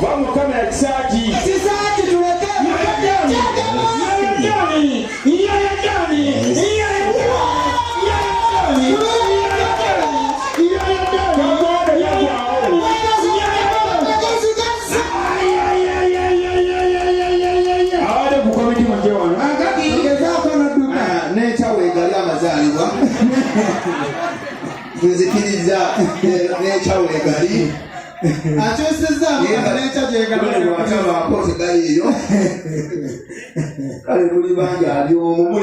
Vamos kama ya kisaki. Sisaki tuwekea ndani. Nzikiriza nechawe gali achoseza nechaje gali wataba apote gali yo kale kuli banja ali omumule